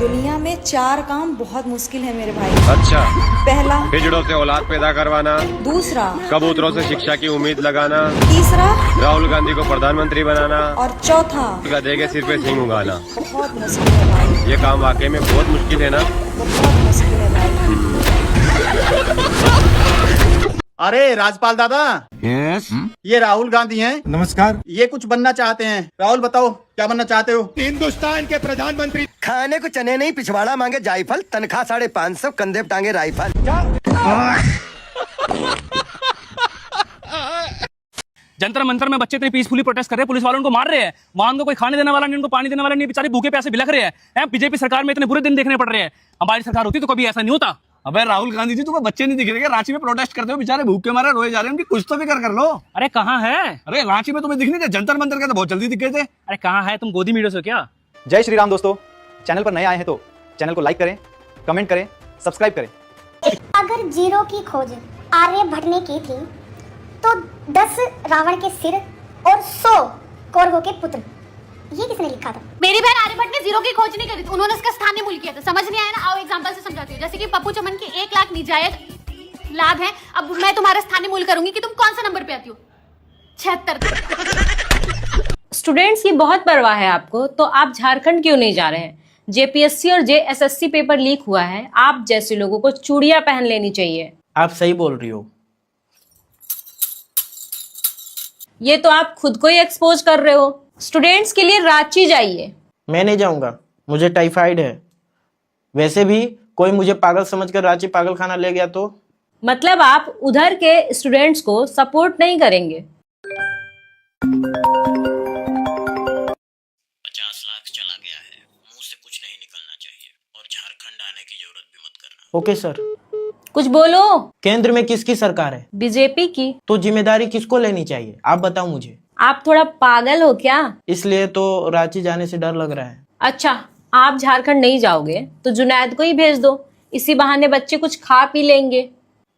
दुनिया में 4 काम बहुत मुश्किल है मेरे भाई। अच्छा, पहला, हिजड़ों से औलाद पैदा करवाना। दूसरा, कबूतरों से शिक्षा की उम्मीद लगाना। तीसरा राहुल गांधी को प्रधानमंत्री बनाना। और चौथा, गधे के सिर पे सिंग उगाना। बहुत मुश्किल है भाई, ये काम वाकई में बहुत मुश्किल है ना। बहुत मुश्किल है भाई। अरे राजपाल दादा। यस ये राहुल गांधी हैं। नमस्कार। ये कुछ बनना चाहते हैं। राहुल बताओ क्या बनना चाहते हो? हिंदुस्तान के प्रधानमंत्री। खाने को चने नहीं, पिछवाड़ा मांगे जायफल, तनख्वाह 550, कंधे पे टांगे राइफल। जंतर मंतर में बच्चे इतने पीसफुली प्रोटेस्ट कर रहे हैं, पुलिस वालों उनको मार रहे हैं, वहां उनको कोई खाने देने वाला नहीं, उनको पानी देने वाला नहीं, बेचारे भूखे प्यासे बिलख रहे हैं। बीजेपी सरकार में इतने बुरे दिन देखने पड़ रहे हैं। हमारी सरकार होती तो कभी ऐसा नहीं होता। अबे राहुल गांधी जी, तुम्हें बच्चे नहीं दिख रहे? रांची में प्रोटेस्ट करते हो, बेचारे भूखे मारे रोए जा रहे हैं, उनकी कुछ तो भी कर लो। अरे कहाँ है? अरे रांची में तुम्हें दिख नहीं थे? जंतर मंतर के तो बहुत जल्दी दिख गए थे। अरे कहाँ है? तुम गोदी मीडियो से क्या? जय श्री राम दोस्तों, चैनल पर नए आए हैं तो चैनल को लाइक करें, कमेंट करें, सब्सक्राइब करें। अगर जीरो की खोज आर्यभट्ट ने की थी तो 10 रावण के सिर और 100 कौरवों के पुत्र, ये किसने लिखा था? मेरी बहन आर्यभट्ट ने जीरो की खोज नहीं करी थी, उन्होंने इसका स्थानीय मूल्य किया था। समझ नहीं आया ना? आओ एग्जांपल से समझाती हूँ। जैसे कि पप्पू चमन के 1 लाख निजायज लाभ है। अब मैं तुम्हारा स्थानीय मूल्य करूंगी कि तुम कौन सा नंबर पे आती हो? 76। स्टूडेंट्स की बहुत परवाह है आपको, तो आप झारखंड क्यों नहीं जा रहे हैं? जेपीएससी और जेएसएससी पेपर लीक हुआ है, आप जैसे लोगों को चूड़ियां पहन लेनी चाहिए। आप सही बोल रही हो। ये तो आप खुद को ही एक्सपोज कर रहे हो। स्टूडेंट्स के लिए रांची जाइए। मैं नहीं जाऊंगा, मुझे टाइफाइड है। वैसे भी कोई मुझे पागल समझकर रांची पागल खाना ले गया तो? मतलब आप उधर के स्टूडेंट्स को सपोर्ट नहीं करेंगे। 50 लाख चला गया है, मुंह से कुछ नहीं निकलना चाहिए, और झारखंड आने की जरूरत भी मत करना। Okay sir. कुछ बोलो। केंद्र में किसकी सरकार है? बीजेपी की। तो जिम्मेदारी किसको लेनी चाहिए, आप बताओ मुझे। आप थोड़ा पागल हो क्या? इसलिए तो रांची जाने से डर लग रहा है। अच्छा, आप झारखंड नहीं जाओगे तो जुनैद को ही भेज दो, इसी बहाने बच्चे कुछ खा पी लेंगे।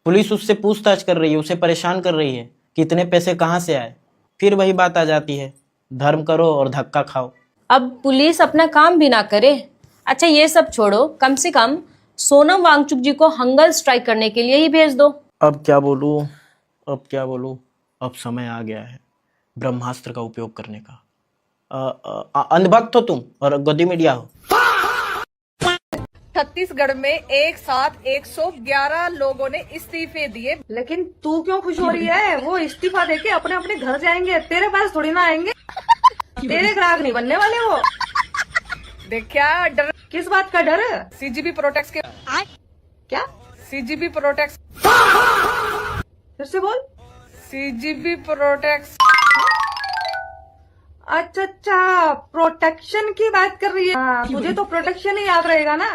पुलिस उससे पूछताछ कर रही है, उसे परेशान कर रही है कि इतने पैसे कहाँ से आए। फिर वही बात आ जाती है, धर्म करो और धक्का खाओ। अब पुलिस अपना काम भी ना करे। अच्छा ये सब छोड़ो, कम से कम सोनम वांगचुक जी को हंगर स्ट्राइक करने के लिए ही भेज दो। अब क्या बोलूं, अब समय आ गया है ब्रह्मास्त्र का उपयोग करने का। अंधभक्त हो तुम और गद्दी मीडिया हो। छत्तीसगढ़ में एक साथ 111 लोगों ने इस्तीफे दिए। लेकिन तू क्यों खुश हो रही है? वो इस्तीफा देके अपने अपने घर जाएंगे, तेरे पास थोड़ी ना आएंगे। तेरे ग्राहक नहीं बनने वाले वो। देख क्या डर, किस बात का डर? सीजीबी प्रोटेक्स के क्या? सीजीबी प्रोटेक्स, फिर से बोल। सीजीबी प्रोटेक्स। अच्छा, प्रोटेक्शन की बात कर रही है। तुझे तो प्रोटेक्शन ही याद रहेगा ना।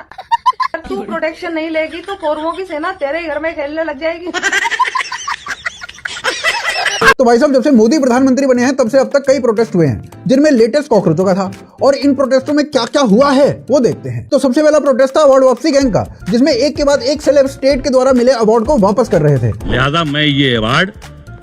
तू प्रोटेक्शन नहीं लेगी तो कौरवों की सेना तेरे घर में खेलने लग जाएगी। तो भाई साहब, जब से मोदी प्रधानमंत्री बने हैं तब से अब तक कई प्रोटेस्ट हुए हैं, जिनमें लेटेस्ट कॉकरोचों का था। और इन प्रोटेस्टों में क्या क्या हुआ है वो देखते हैं। तो सबसे पहला प्रोटेस्ट था अवार्ड वापसी गैंग का, जिसमें एक के बाद एक सेलेब स्टेट के द्वारा मिले अवार्ड को वापस कर रहे थे। लिहाजा मैं ये अवार्ड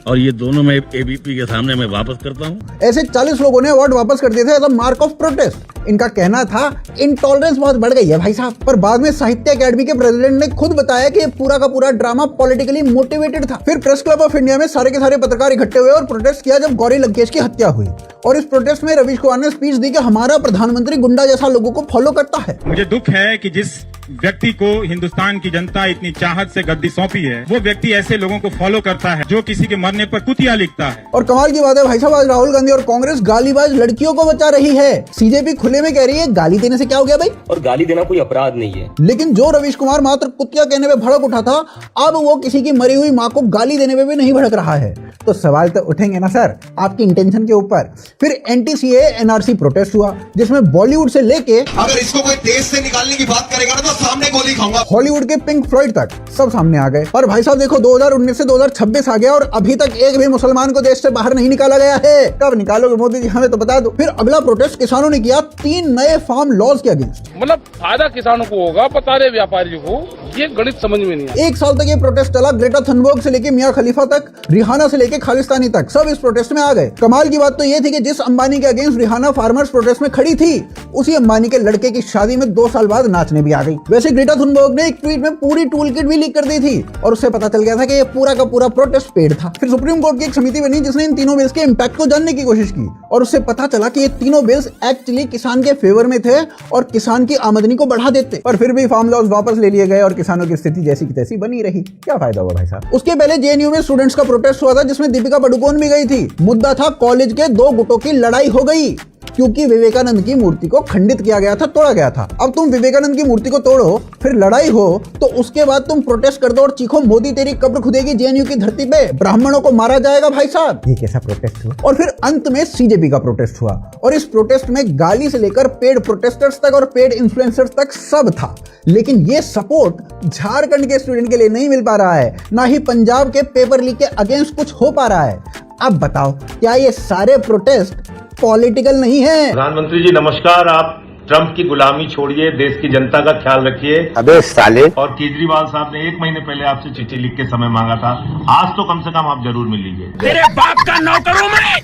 और ये दोनों मैं एबीपी के सामने मैं वापस करता हूँ। ऐसे 40 लोगों ने अवार्ड वापस कर दिए थे as a mark of protest. इनका कहना था इंटॉलरेंस बहुत बढ़ गई है भाई साहब। पर बाद में साहित्य अकेडमी के प्रेसिडेंट ने खुद बताया कि ये पूरा का पूरा ड्रामा पॉलिटिकली मोटिवेटेड था। फिर प्रेस क्लब ऑफ इंडिया में सारे के सारे पत्रकार इकट्ठे हुए और प्रोटेस्ट किया जब गौरी लंकेश की हत्या हुई। और इस प्रोटेस्ट में रवीश कुमार ने स्पीच दी कि हमारा प्रधानमंत्री गुंडा जैसा लोगों को फॉलो करता है। मुझे दुख है कि जिस व्यक्ति को हिंदुस्तान की जनता इतनी चाहत से गद्दी सौंपी है, वो व्यक्ति ऐसे लोगों को फॉलो करता है जो किसी के मरने पर कुतिया लिखता है। और कमाल की बात है भाई साहब, आज राहुल गांधी और कांग्रेस गालीबाज लड़कियों को बचा रही है। सीजेपी खुले में कह रही है गाली देने से क्या हो गया भाई, और गाली देना कोई अपराध नहीं है। लेकिन जो रवीश कुमार मात्र कुतिया कहने पे भड़क उठा था, अब वो किसी की मरी हुई माँ को गाली देने में भी नहीं भड़क रहा है। तो सवाल तो उठेंगे ना सर आपकी इंटेंशन के ऊपर। फिर एनटीसीए एनआरसी प्रोटेस्ट हुआ, जिसमें बॉलीवुड से लेके अगर इसको कोई देश से निकालने की बात करेगा ना तो सामने गोली खाऊंगा। हॉलीवुड के पिंक फ्लॉयड तक सब सामने आ गए। और भाई साहब देखो 2019 से 2026 आ गया और अभी तक एक भी मुसलमान को देश से बाहर नहीं निकाला गया है। कब निकालोगे मोदी जी, हमें तो बता दो। फिर अगला प्रोटेस्ट किसानों ने किया 3 नए फार्म लॉज के अगेंस्ट। मतलब फायदा किसानों को होगा, बता रहे व्यापारियों को, ये गणित समझ में नहीं आया। 1 साल तक ये प्रोटेस्ट चला। ग्रेटा थनबर्ग से लेके मियां खलीफा तक, रिहाना से लेके खालिस्तानी तक सब इस प्रोटेस्ट में आ गए। कमाल की बात तो ये थी कि जिस अंबानी के अगेंस्ट रिहाना फार्मर्स प्रोटेस्ट में खड़ी थी, उसी अंबानी के लड़के की शादी में 2 साल बाद नाचने भी आ गई। वैसे ग्रेटा थनबर्ग ने एक ट्वीट में पूरी टूल किट भी लीक कर दी थी और उससे पता चल गया था कि ये पूरा का पूरा प्रोटेस्ट पेड था। फिर सुप्रीम कोर्ट की एक समिति बनी जिसने इन तीनों बिल्स के इम्पैक्ट को जानने की कोशिश की और उससे पता चला कि ये तीनों बिल्स एक्चुअली किसान के फेवर में थे और किसान की आमदनी को बढ़ा देते। पर फिर भी फार्म लॉज वापस ले लिए गए और किसानों की स्थिति जैसी की तैसी बनी रही। क्या फायदा हुआ भाई साहब। उसके पहले जेएनयू में स्टूडेंट्स का प्रोटेस्ट हुआ था जिसमें दीपिका पादुकोण भी गई थी। मुद्दा था कॉलेज के 2 गुटों की लड़ाई हो गई क्योंकि विवेकानंद की मूर्ति को खंडित किया गया था, तोड़ा गया था। अब तुम विवेकानंद की मूर्ति को तोड़ो, फिर लड़ाई हो, तो उसके बाद तुम प्रोटेस्ट कर दो और चीखो मोदी तेरी कब्र खुदेगी जेएनयू की धरती पे, ब्राह्मणों को मारा जाएगा। भाई साहब ये कैसा प्रोटेस्ट हुआ। और फिर अंत में सीजेपी का प्रोटेस्ट हुआ और इस प्रोटेस्ट में गाली से लेकर पेड प्रोटेस्टर्स तक और पेड इन्फ्लुएंसर्स तक सब था। लेकिन ये सपोर्ट झारखंड के स्टूडेंट के लिए नहीं मिल पा रहा है, ना ही पंजाब के पेपर लीक के अगेंस्ट कुछ हो पा रहा है। अब बताओ क्या ये सारे प्रोटेस्ट पॉलिटिकल नहीं है? प्रधानमंत्री जी नमस्कार। आप ट्रंप की गुलामी छोड़िए, देश की जनता का ख्याल रखिए। अबे साले। और केजरीवाल साहब ने 1 महीने पहले आपसे चिट्ठी लिख के समय मांगा था, आज तो कम से कम आप जरूर मिल लीजिए। तेरे बाप का नौकर हूं मैं।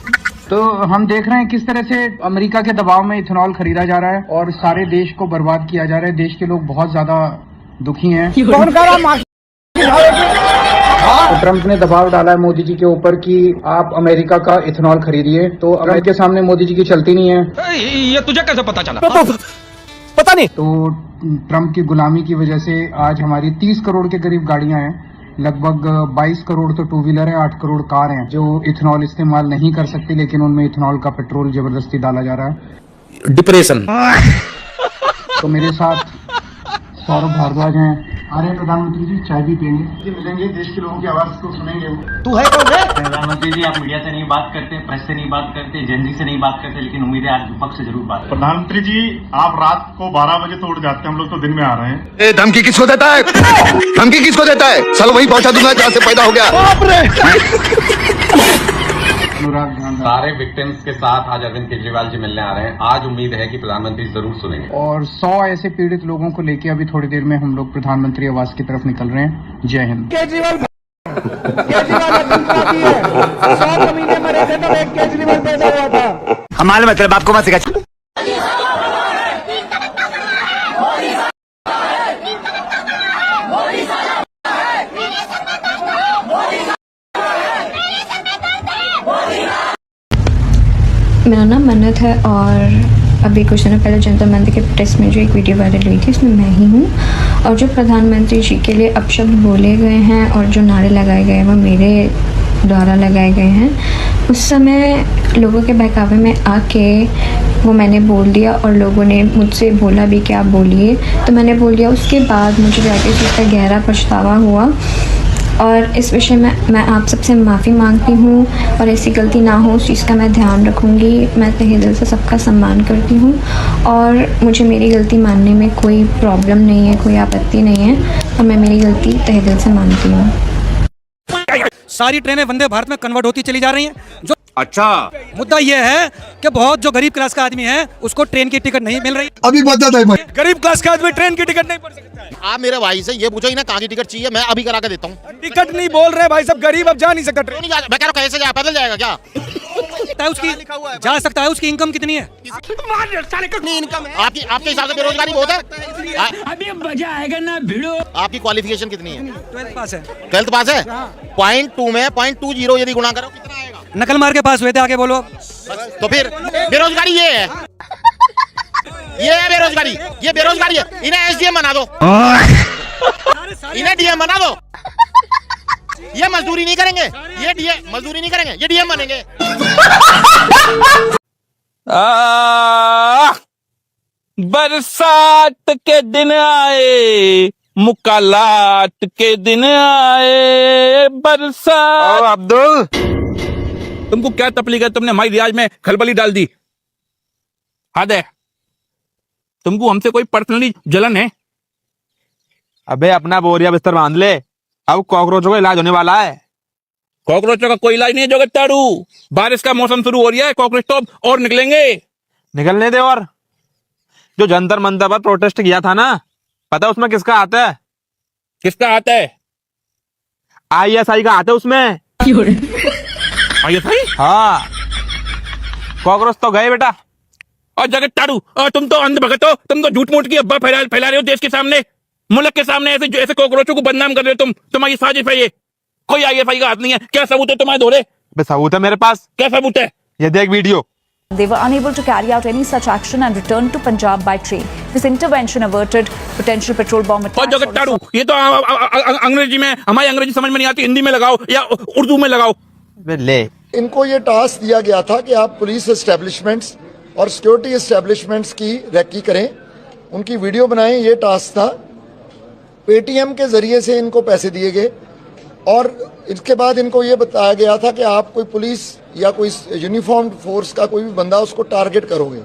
तो हम देख रहे हैं किस तरह से अमेरिका के दबाव में इथेनॉल खरीदा जा रहा है और सारे देश को बर्बाद किया जा रहा है। देश के लोग बहुत ज्यादा दुखी हैं। तो ट्रंप ने दबाव डाला है मोदी जी के ऊपर कि आप अमेरिका का इथेनॉल खरीदिए, तो ट्रंप के सामने मोदी जी की चलती नहीं है। ये तुझे कैसे पता चला? पता नहीं। तो ट्रंप की गुलामी की वजह से आज हमारी 30 करोड़ के करीब गाड़ियां हैं, लगभग 22 करोड़ तो 2 व्हीलर है, 8 करोड़ कार हैं जो इथेनॉल इस्तेमाल नहीं कर सकती, लेकिन उनमें इथेनॉल का पेट्रोल जबरदस्ती डाला जा रहा है। डिप्रेशन। तो मेरे साथ सौरभ भारद्वाज हैं। अरे प्रधानमंत्री जी चाय भी पियेंगे, मिलेंगे, देश के लोगों की आवाज को सुनेंगे। तू है कौन है? प्रधानमंत्री जी आप मीडिया से नहीं बात करते, प्रेस से नहीं बात करते, जनजी से नहीं बात करते, लेकिन उम्मीद है आज विपक्ष से जरूर बात। प्रधानमंत्री जी आप रात को 12 बजे तो उठ जाते हैं, हम लोग तो दिन में आ रहे हैं। धमकी किसको देता है? धमकी किसको देता है? साला वही पहुंचा दूंगा जहाँ से पैदा हो गया। सारे विक्टिम्स के साथ आज अरविंद केजरीवाल जी मिलने आ रहे हैं। आज उम्मीद है कि प्रधानमंत्री जरूर सुनेंगे। और 100 ऐसे पीड़ित लोगों को लेके अभी थोड़ी देर में हम लोग प्रधानमंत्री आवास की तरफ निकल रहे हैं। जय हिंद। केजरीवाल भी है। 100 कमीने मरे थे तब एक केजरीवाल पैदा हुआ था। हमारे मतलब आपको मत सिखा। मेरा नाम मन्नत है और अभी कुछ दिनों पहले जंतर मंतर के प्रोटेस्ट में जो एक वीडियो वायरल हुई थी उसमें मैं ही हूँ। और जो प्रधानमंत्री जी के लिए अपशब्द बोले गए हैं और जो नारे लगाए गए हैं वो मेरे द्वारा लगाए गए हैं। उस समय लोगों के बहकावे में आके वो मैंने बोल दिया और लोगों ने मुझसे बोला भी कि आप बोलिए, तो मैंने बोल दिया। उसके बाद मुझे जाके इस चीज़ का गहरा पछतावा हुआ और इस विषय में मैं आप सबसे माफ़ी मांगती हूँ और ऐसी गलती ना हो उस चीज़ का मैं ध्यान रखूँगी। मैं तहे दिल से सबका सम्मान करती हूँ और मुझे मेरी गलती मानने में कोई प्रॉब्लम नहीं है, कोई आपत्ति नहीं है और मैं मेरी गलती तहे दिल से मानती हूँ। सारी ट्रेनें वंदे भारत में कन्वर्ट होती चली जा रही हैं। जो अच्छा मुद्दा यह है कि बहुत जो गरीब क्लास का आदमी है उसको ट्रेन की टिकट नहीं मिल रही। अभी बता दे भाई, गरीब क्लास का आदमी ट्रेन की टिकट नहीं पड़ सकता है। आप मेरे भाई से ये पूछो ही ना कहाँ की टिकट चाहिए, मैं अभी करा के देता हूँ। टिकट नहीं बोल रहे भाई, सब गरीब अब जा नहीं सकता ट्रेन। मैं कह रहा हूँ कैसे जाए, पैदल जाएगा क्या? उसकी जा सकता है, उसकी इनकम कितनी है? इनकम है आपके हिसाब से बेरोजगारी बहुत है। अभी मजा आएगा ना भिड़ो। आपकी क्वालिफिकेशन कितनी है? 12th पास है। 12th पास है। 0.2 में 0.20 यदि गुणा करो कितना आएगा? नकल मार के पास हुए थे, आगे बोलो। तो फिर बेरोजगारी ये है, ये है बेरोजगारी, ये बेरोजगारी है। इन्हें एसडीएम बना दो, इन्हें डीएम बना दो। ये मजदूरी नहीं करेंगे, ये डीएम मजदूरी नहीं करेंगे, ये डीएम बनेंगे। बरसात के दिन आए, मुकालात के दिन आए, बरसात। अब्दुल तुमको क्या तकलीफ है? तुमने हमारी रियाज में खलबली डाल दी। हद है। तुमको हमसे कोई पर्सनली जलन है? अबे अपना बोरिया बिस्तर बांध ले, अब कॉकरोचों का इलाज होने वाला है। कॉकरोचों का कोई इलाज नहीं है जोगट्टारू। बारिश का मौसम शुरू हो रहा है, कॉकरोच तो और निकलेंगे। निकलने दे। और जो जंतर मंतर पर प्रोटेस्ट किया था ना, पता उसमें किसका आता है? किसका आता है? ISI का आता है उसमें। ISI? हाँ, कॉकरोच तो गए बेटा। और जोगट्टारू, और तुम तो अंधभगत हो, तुम तो झूठ मूठ की अब्बा फैला रहे हो देश के सामने, मुल्क के सामने। ऐसे कॉकरोचों को बदनाम कर रहे हो तुम। तुम्हारी साजिश है ये। कोई ISI का हाथ नहीं है। क्या सबूत है तुम्हारे दोरे? सबूत है मेरे पास। क्या सबूत है? ये देख video. They were unable to carry out any such action and returned to Punjab by train. This intervention averted potential petrol bomb attacks. और जोगट्टारू, ये तो अंग्रेजी में, हमारी अंग्रेजी समझ में नहीं आती, हिंदी में लगाओ या उर्दू में लगाओ। ले, इनको ये टास्क दिया गया था कि आप पुलिस एस्टेब्लिशमेंट्स और सिक्योरिटी एस्टेब्लिशमेंट्स की रैकी करें, उनकी वीडियो बनाएं। ये टास्क था। पेटीएम के जरिए से इनको पैसे दिए गए और इसके बाद इनको ये बताया गया था कि आप कोई पुलिस या कोई यूनिफॉर्म फोर्स का कोई भी बंदा उसको टारगेट करोगे।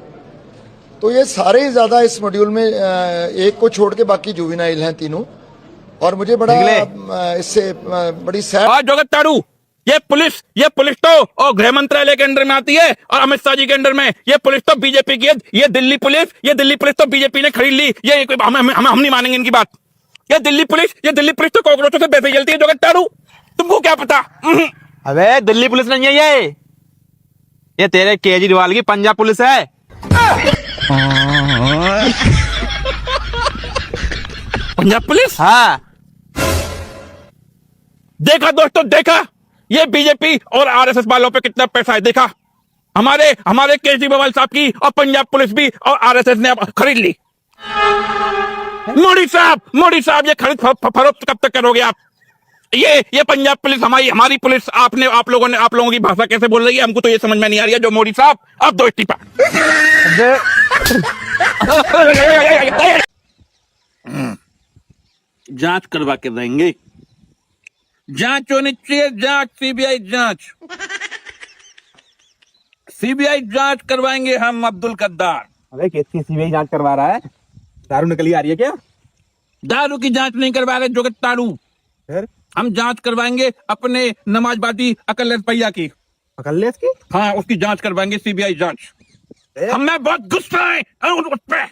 तो ये सारे ही ज्यादा इस मॉड्यूल में एक को छोड़ के बाकी जुवेनाइल हैं तीनों। और मुझे बड़ा इससे बड़ी सैड। जोगट्टारू, ये पुलिस तो और गृह मंत्रालय के अंडर में आती है और अमित शाह जी के अंडर में। ये पुलिस तो बीजेपी की है। ये दिल्ली पुलिस तो बीजेपी ने खरीद ली। ये हम नहीं मानेंगे इनकी बात। ये दिल्ली पुलिस तो कॉकरोचों से पैसे जलती है। जोगट्टारू, तुमको क्या पता? अबे दिल्ली पुलिस नहीं है ये तेरे केजरीवाल की पंजाब पुलिस है। पंजाब पुलिस? हाँ। देखा दोस्तों, देखा ये बीजेपी और RSS वालों पे कितना पैसा है। देखा हमारे केजरीवाल साहब की और पंजाब पुलिस भी और RSS ने खरीद ली। मोदी साहब ये खरीद फरोख्त कब तक करोगे आप? ये पंजाब पुलिस हमारी पुलिस। आप लोगों की भाषा कैसे बोल रही है, हमको तो ये समझ में नहीं आ रही है। जो मोदी साहब, अब दो इस्तीफा। जांच करवा के रहेंगे। जांच होनी चाहिए, जांच, सीबीआई जांच करवाएंगे हम। अब्दुल कद्दार, अबे किसकी सीबीआई जांच करवा रहा है? दारू निकली आ रही है क्या? दारू की जांच नहीं करवा रहे जोगट्टारू। फिर हम जांच करवाएंगे अपने नमाजबादी अकलेश भैया की। अकलेश की? हाँ, उसकी जांच करवाएंगे, सीबीआई जांच। हमें बहुत गुस्सा है उस पे।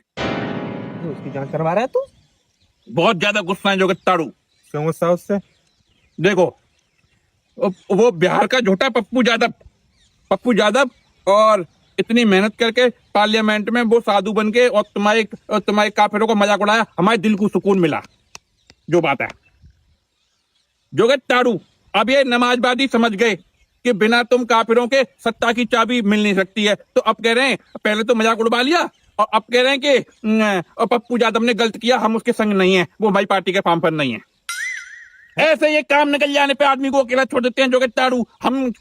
उसकी जांच करवा रहा है तू? बहुत ज्यादा गुस्सा है जोगट्टारू। क्यों गुस्सा उससे? देखो, वो बिहार का झोटा पप्पू यादव और इतनी मेहनत करके पार्लियामेंट में वो साधु बन के और तुम्हारे काफिरों को मजाक उड़ाया। हमारे दिल को सुकून मिला। जो बात है जोगट्टारू, अब ये नमाजवादी समझ गए कि बिना तुम काफिरों के सत्ता की चाबी मिल नहीं सकती है। तो अब कह रहे हैं, पहले तो मजाक उड़वा लिया और अब कह रहे हैं कि पप्पू यादव ने गलत किया, हम उसके संग नहीं है, वो हमारी पार्टी के फॉर्म पर नहीं है। ऐसे ये काम निकल जाने पे आदमी को अकेला छोड़ देते हैं जोगट्टारू। हम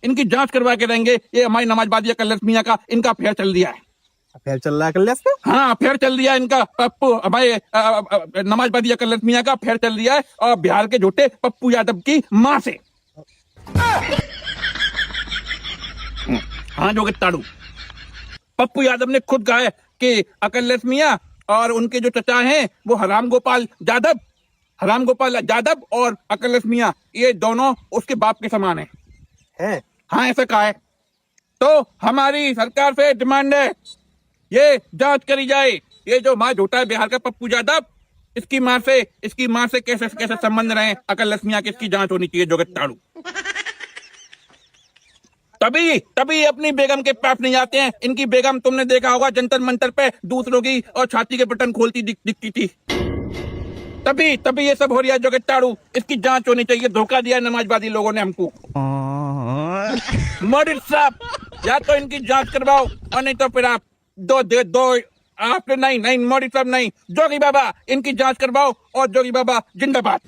इनकी जांच करवा के रहेंगे। ये हमारी नमाजबादी अकलेश मियां का, इनका अफेयर चल दिया है। अफेयर चल रहा है अकलेश का? हाँ, अफेयर चल दिया इनका। पप्पू हमारे नमाजबादी अकलेश मियां का अफेयर चल दिया है और बिहार के झूठे पप्पू यादव की माँ से। हाँ जोगट्टारू, पप्पू यादव ने खुद कहा है कि अकलेश मियां और उनके जो चचा हैं वो हराम गोपाल यादव और अकलेश मियां, ये दोनों उसके बाप के समान है? हाँ, ऐसा कहा है। तो हमारी सरकार से डिमांड है, ये जांच करी जाए। ये जो माँ झूठा है बिहार का पप्पू यादव, इसकी माँ से कैसे संबंध रहे अकलेश मियां की, इसकी जांच होनी चाहिए जोगट्टारू। तभी अपनी बेगम के पास नहीं जाते हैं। इनकी बेगम तुमने देखा होगा जंतर मंतर पे दूसरों की और छाती के बटन खोलती दिखती थी। तभी ये सब हो रहा है जोगट्टारू। इसकी जांच होनी चाहिए। धोखा दिया नमाजवादी लोगों ने हमको। मोदी साहब, या तो इनकी जांच करवाओ और नहीं तो फिर आप आपने नहीं मोदी साहब नहीं, जोगी बाबा, इनकी जांच करवाओ और जोगी बाबा जिंदाबाद।